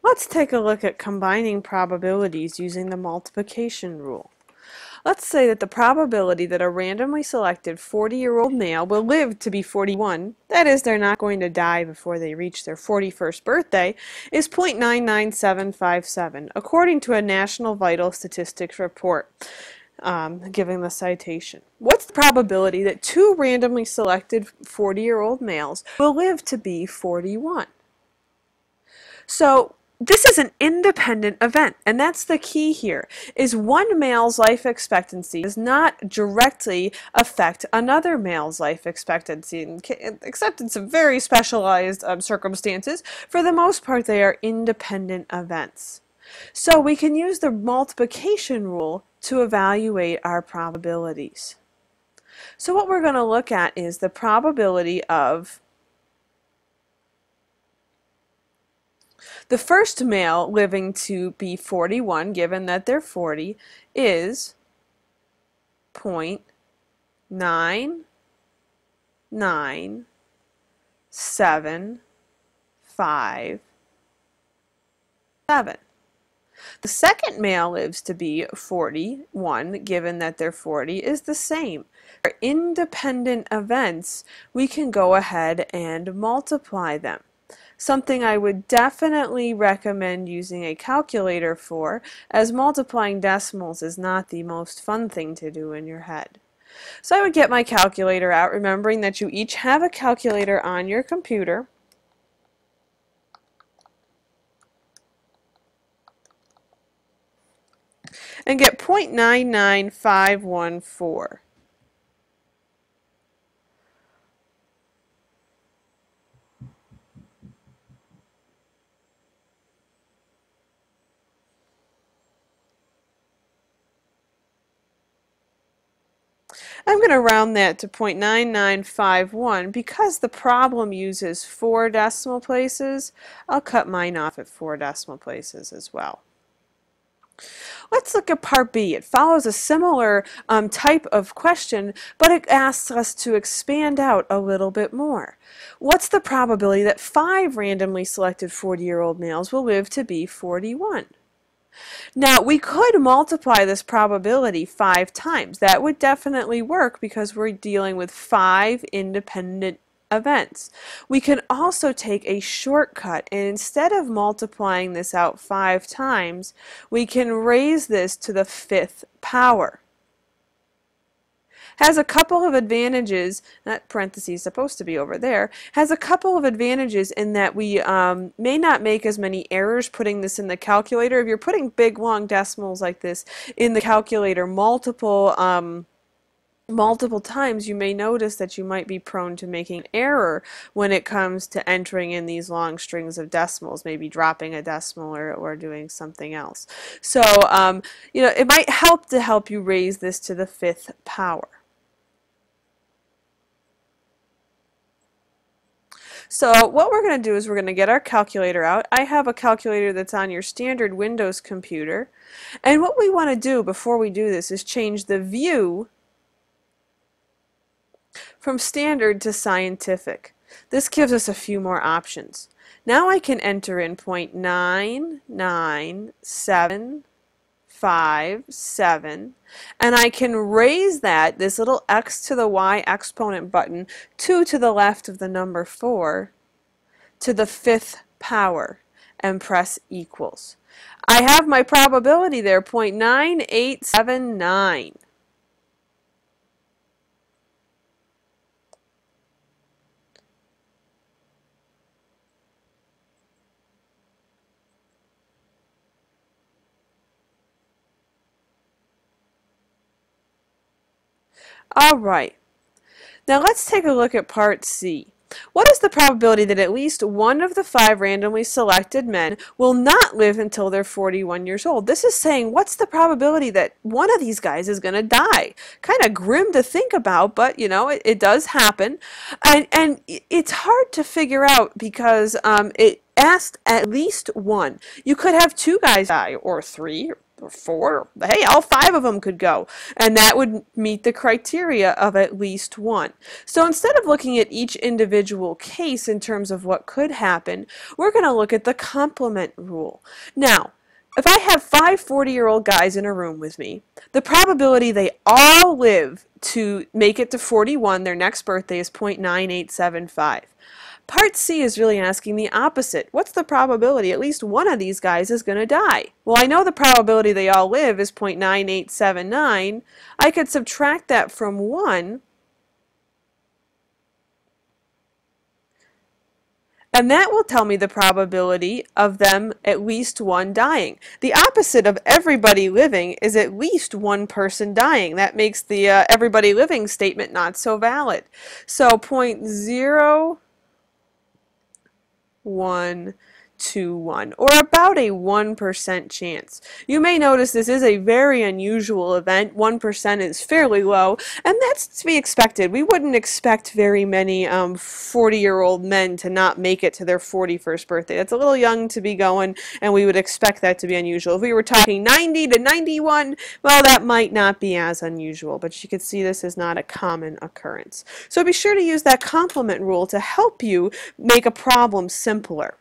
Let's take a look at combining probabilities using the multiplication rule. Let's say that the probability that a randomly selected 40-year-old male will live to be 41, that is, they're not going to die before they reach their 41st birthday, is 0.99757, according to a National Vital Statistics report giving the citation. What's the probability that two randomly selected 40-year-old males will live to be 41? So this is an independent event, and that's the key here, is one male's life expectancy does not directly affect another male's life expectancy, except in some very specialized circumstances. For the most part, they are independent events. So we can use the multiplication rule to evaluate our probabilities. So what we're going to look at is the probability of the first male living to be 41, given that they're 40, is 0.99757. The second male lives to be 41, given that they're 40, is the same. For independent events, we can go ahead and multiply them. Something I would definitely recommend using a calculator for, as multiplying decimals is not the most fun thing to do in your head. So I would get my calculator out, remembering that you each have a calculator on your computer. And get 0.99514. I'm going to round that to 0.9951 because the problem uses 4 decimal places. I'll cut mine off at 4 decimal places as well. Let's look at part B. It follows a similar type of question, but it asks us to expand out a little bit more. What's the probability that 5 randomly selected 40-year-old males will live to be 41? Now, we could multiply this probability 5 times. That would definitely work because we're dealing with 5 independent events. We can also take a shortcut, and instead of multiplying this out 5 times, we can raise this to the 5th power. Has a couple of advantages, that parenthesis is supposed to be over there, has a couple of advantages in that we may not make as many errors putting this in the calculator. If you're putting big long decimals like this in the calculator multiple times, you may notice that you might be prone to making error when it comes to entering in these long strings of decimals, maybe dropping a decimal or doing something else. So, you know, it might help you raise this to the 5th power. So what we're going to do is we're going to get our calculator out. I have a calculator that's on your standard Windows computer. And what we want to do before we do this is change the view from standard to scientific. This gives us a few more options. Now I can enter in 0.99757, and I can raise that, this little x to the y exponent button, 2 to the left of the number 4, to the 5th power, and press equals. I have my probability there, 0.9879. Alright, now let's take a look at part C. What is the probability that at least one of the 5 randomly selected men will not live until they're 41 years old? This is saying, what's the probability that one of these guys is going to die? Kind of grim to think about, but you know, it does happen. And it's hard to figure out because it asked at least one. You could have 2 guys die, or 3, or 4, hey, all 5 of them could go. And that would meet the criteria of at least 1. So instead of looking at each individual case in terms of what could happen, we're going to look at the complement rule. Now, if I have 5 40-year-old guys in a room with me, the probability they all live to make it to 41, their next birthday, is 0.9875. Part C is really asking the opposite. What's the probability at least one of these guys is going to die? Well, I know the probability they all live is 0.9879. I could subtract that from 1, and that will tell me the probability of them at least 1 dying. The opposite of everybody living is at least 1 person dying. That makes the everybody living statement not so valid. So 0.0121, or about a 1% chance. You may notice this is a very unusual event. 1% is fairly low, and that's to be expected. We wouldn't expect very many 40-year-old men to not make it to their 41st birthday. That's a little young to be going, and we would expect that to be unusual. If we were talking 90 to 91, well, that might not be as unusual, but you can see this is not a common occurrence. So be sure to use that complement rule to help you make a problem simpler.